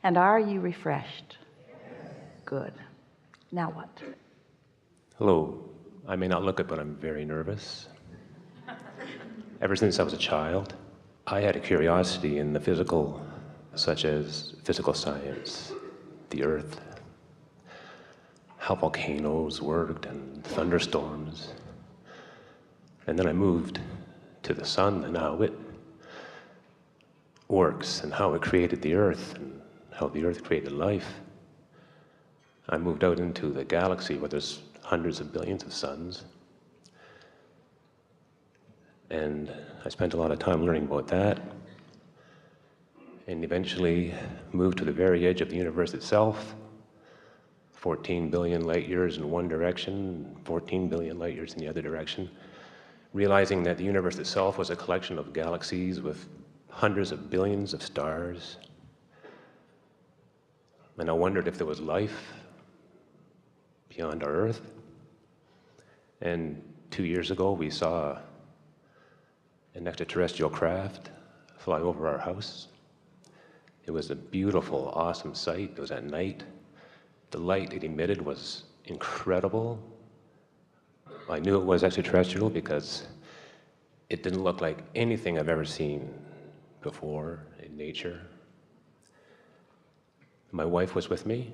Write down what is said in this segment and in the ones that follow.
And are you refreshed? Good. Now what? Hello. I may not look it, but I'm very nervous. Ever since I was a child, I had a curiosity in the physical, such as physical science, the earth, how volcanoes worked and thunderstorms. And then I moved to the sun and how it works and how it created the earth and how the earth created life. I moved out into the galaxy where there's hundreds of billions of suns. And I spent a lot of time learning about that, and eventually moved to the very edge of the universe itself, 14 billion light years in one direction, 14 billion light years in the other direction, realizing that the universe itself was a collection of galaxies with hundreds of billions of stars. And I wondered if there was life beyond our Earth. And 2 years ago, we saw an extraterrestrial craft fly over our house. It was a beautiful, awesome sight. It was at night. The light it emitted was incredible. I knew it was extraterrestrial because it didn't look like anything I've ever seen before in nature. My wife was with me,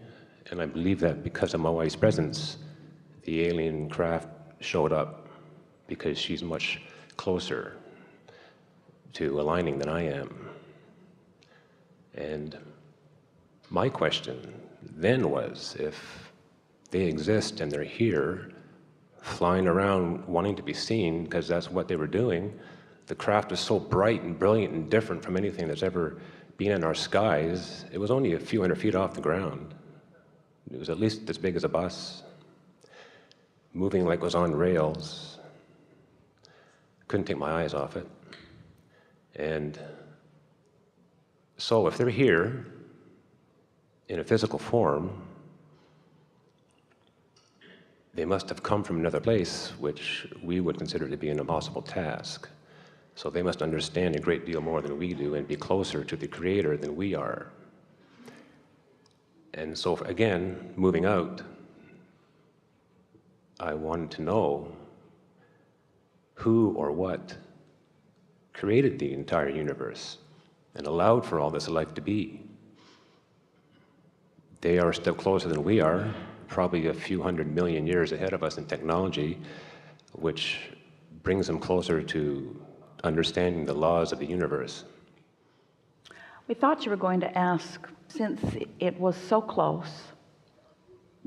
and I believe that because of my wife's presence, the alien craft showed up because she's much closer to aligning than I am. And my question then was, if they exist and they're here, flying around wanting to be seen, because that's what they were doing, the craft was so bright and brilliant and different from anything that's ever been in our skies. It was only a few hundred feet off the ground. It was at least as big as a bus, moving like it was on rails. Couldn't take my eyes off it. And so if they're here in a physical form, they must have come from another place, which we would consider to be an impossible task. So they must understand a great deal more than we do and be closer to the Creator than we are. And so again, moving out, I wanted to know who or what created the entire universe and allowed for all this life to be. They are a step closer than we are, probably a few 100 million years ahead of us in technology, which brings them closer to understanding the laws of the universe. We thought you were going to ask, since it was so close,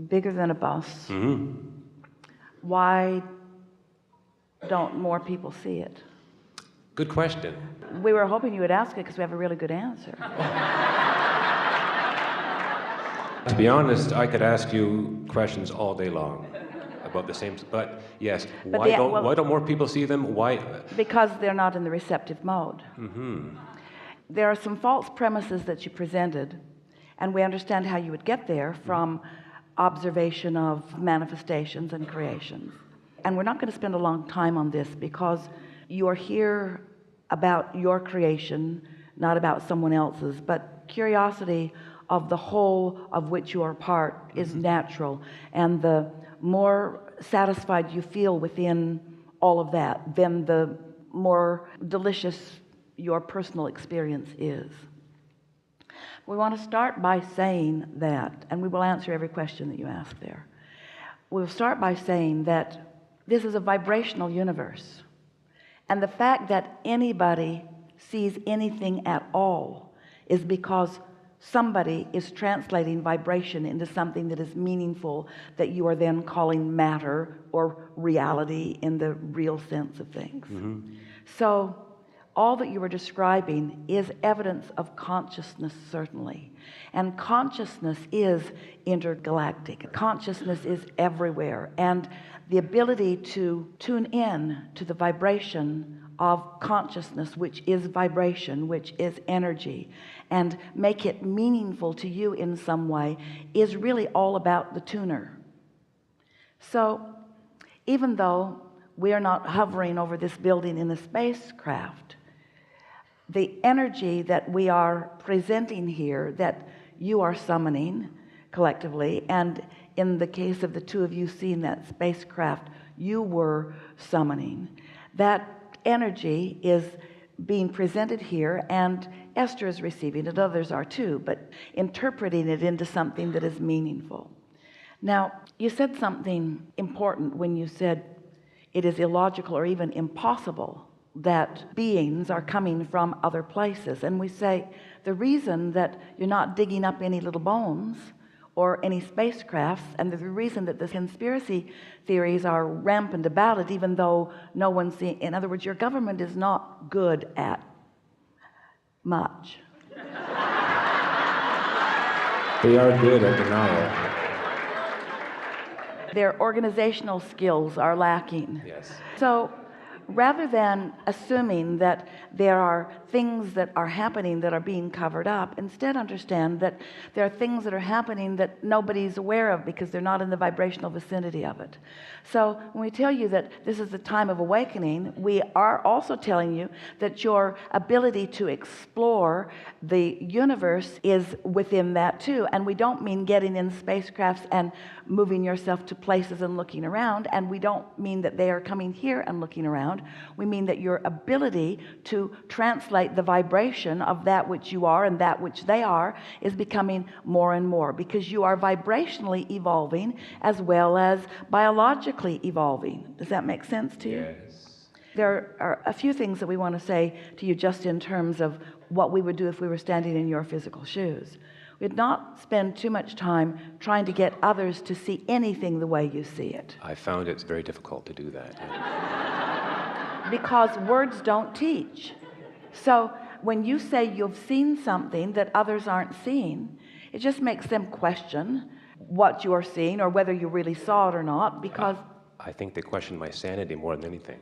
bigger than a bus, why don't more people see it? Good question. We were hoping you would ask it because we have a really good answer. To be honest, I could ask you questions all day long about the same, but yes, why don't more people see them? Why? Because they're not in the receptive mode. There are some false premises that you presented, and we understand how you would get there from observation of manifestations and creations. And we're not going to spend a long time on this because you're here about your creation, not about someone else's, but curiosity of the whole of which you are part is natural, and the more satisfied you feel within all of that, then the more delicious your personal experience is. We want to start by saying that, and we will answer every question that you ask there. We'll start by saying that this is a vibrational universe, and the fact that anybody sees anything at all is because somebody is translating vibration into something that is meaningful, that you are then calling matter or reality in the real sense of things. So all that you were describing is evidence of consciousness, certainly. And consciousness is intergalactic. Consciousness is everywhere. And the ability to tune in to the vibration of consciousness, which is vibration, which is energy, and make it meaningful to you in some way, is really all about the tuner. So even though we are not hovering over this building in a spacecraft, the energy that we are presenting here, that you are summoning collectively, and in the case of the two of you seeing that spacecraft, you were summoning. That energy is being presented here, and Esther is receiving it, others are too, but interpreting it into something that is meaningful. Now, you said something important when you said it is illogical or even impossible that beings are coming from other places. And we say the reason that you're not digging up any little bones or any spacecrafts, and the reason that the conspiracy theories are rampant about it, even though no one's seeing, in other words, your government is not good at much. They are good at denial. Their organizational skills are lacking. Yes. So rather than assuming that there are things that are happening that are being covered up, instead understand that there are things that are happening that nobody's aware of because they're not in the vibrational vicinity of it. So when we tell you that this is the time of awakening, we are also telling you that your ability to explore the universe is within that too. And we don't mean getting in spacecrafts and moving yourself to places and looking around, and we don't mean that they are coming here and looking around. We mean that your ability to translate the vibration of that which you are and that which they are is becoming more and more, because you are vibrationally evolving as well as biologically evolving. Does that make sense to you? Yes. There are a few things that we want to say to you just in terms of what we would do if we were standing in your physical shoes. We'd not spend too much time trying to get others to see anything the way you see it. I found it's very difficult to do that. Because words don't teach. So when you say you've seen something that others aren't seeing, it just makes them question what you are seeing or whether you really saw it or not, because I think they question my sanity more than anything.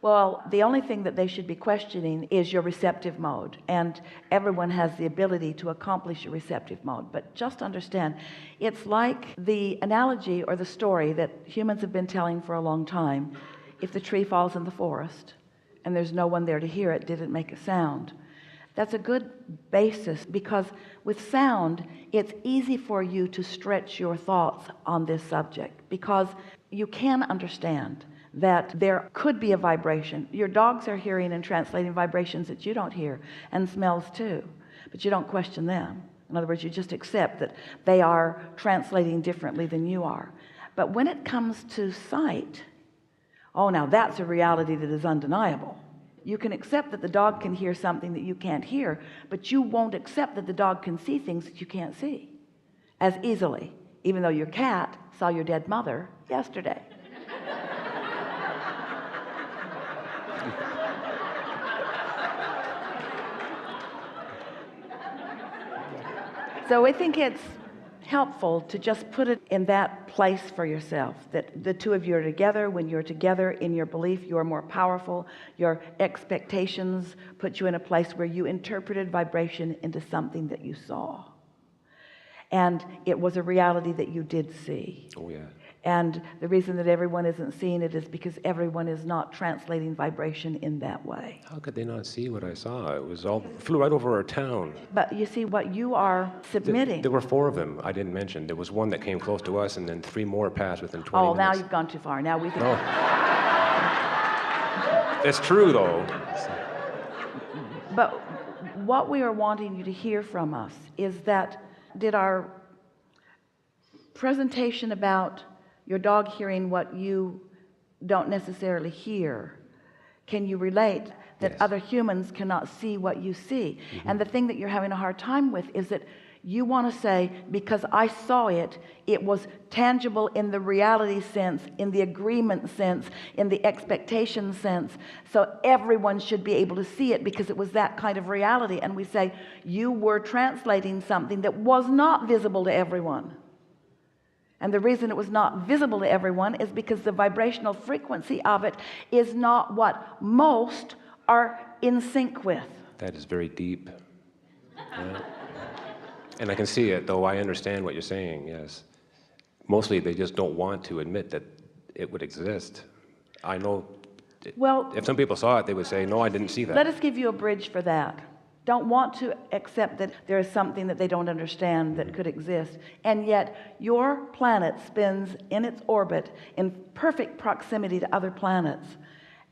well, the only thing that they should be questioning is your receptive mode, and everyone has the ability to accomplish a receptive mode. But just understand, it's like the analogy or the story that humans have been telling for a long time. If the tree falls in the forest and there's no one there to hear it, did it make a sound? That's a good basis, because with sound, it's easy for you to stretch your thoughts on this subject, because you can understand that there could be a vibration. Your dogs are hearing and translating vibrations that you don't hear, and smells too, but you don't question them. In other words, you just accept that they are translating differently than you are. But when it comes to sight, oh, now that's a reality that is undeniable. You can accept that the dog can hear something that you can't hear, but you won't accept that the dog can see things that you can't see as easily, even though your cat saw your dead mother yesterday. So I think it's helpful to just put it in that place for yourself, that the two of you are together. When you're together in your belief, you are more powerful. Your expectations put you in a place where you interpreted vibration into something that you saw, and it was a reality that you did see. Oh yeah. And the reason that everyone isn't seeing it is because everyone is not translating vibration in that way. How could they not see what I saw? It was all flew right over our town. But you see, what you are submitting. There were 4 of them I didn't mention. There was one that came close to us, and then 3 more passed within 20 Oh, now minutes. you've gone too far. Now we think. No. It's true, though. But what we are wanting you to hear from us is that, did our presentation about your dog hearing what you don't necessarily hear, can you relate that Yes. other humans cannot see what you see? Mm-hmm. And the thing that you're having a hard time with is that you want to say, because I saw it, it was tangible in the reality sense, in the agreement sense, in the expectation sense, so everyone should be able to see it because it was that kind of reality. And we say, you were translating something that was not visible to everyone. And the reason it was not visible to everyone is because the vibrational frequency of it is not what most are in sync with. That is very deep. Yeah. And I can see it, though I understand what you're saying, yes. Mostly they just don't want to admit that it would exist. I know, Well, if some people saw it, they would say, no, I didn't see that. let us give you a bridge for that. don't want to accept that there is something that they don't understand that could exist, and yet your planet spins in its orbit in perfect proximity to other planets,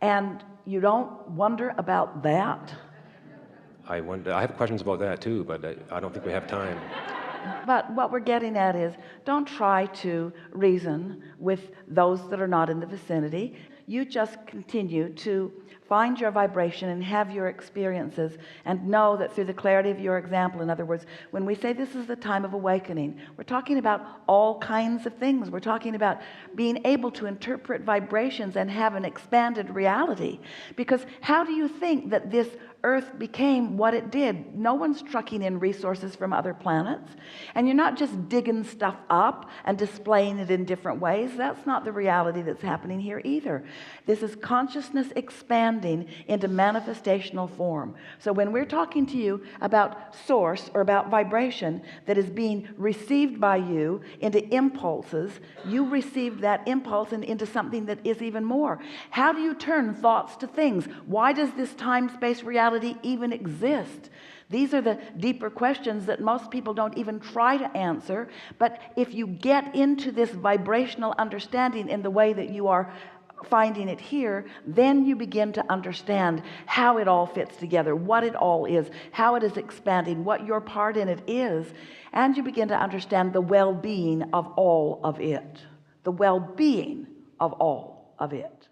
and you don't wonder about that? I wonder. I have questions about that too, but I don't think we have time. But what we're getting at is, don't try to reason with those that are not in the vicinity. You just continue to find your vibration and have your experiences, and know that through the clarity of your example, in other words, when we say this is the time of awakening, we're talking about all kinds of things. We're talking about being able to interpret vibrations and have an expanded reality. Because how do you think that this Earth became what it did? No one's trucking in resources from other planets, and you're not just digging stuff up and displaying it in different ways. That's not the reality that's happening here either. This is consciousness expanding into manifestational form. So when we're talking to you about source or about vibration that is being received by you into impulses, you receive that impulse into something that is even more. How do you turn thoughts to things? Why does this time-space reality even exist? These are the deeper questions that most people don't even try to answer. But if you get into this vibrational understanding in the way that you are finding it here, then you begin to understand how it all fits together, what it all is, how it is expanding, what your part in it is, and you begin to understand the well-being of all of it, the well-being of all of it.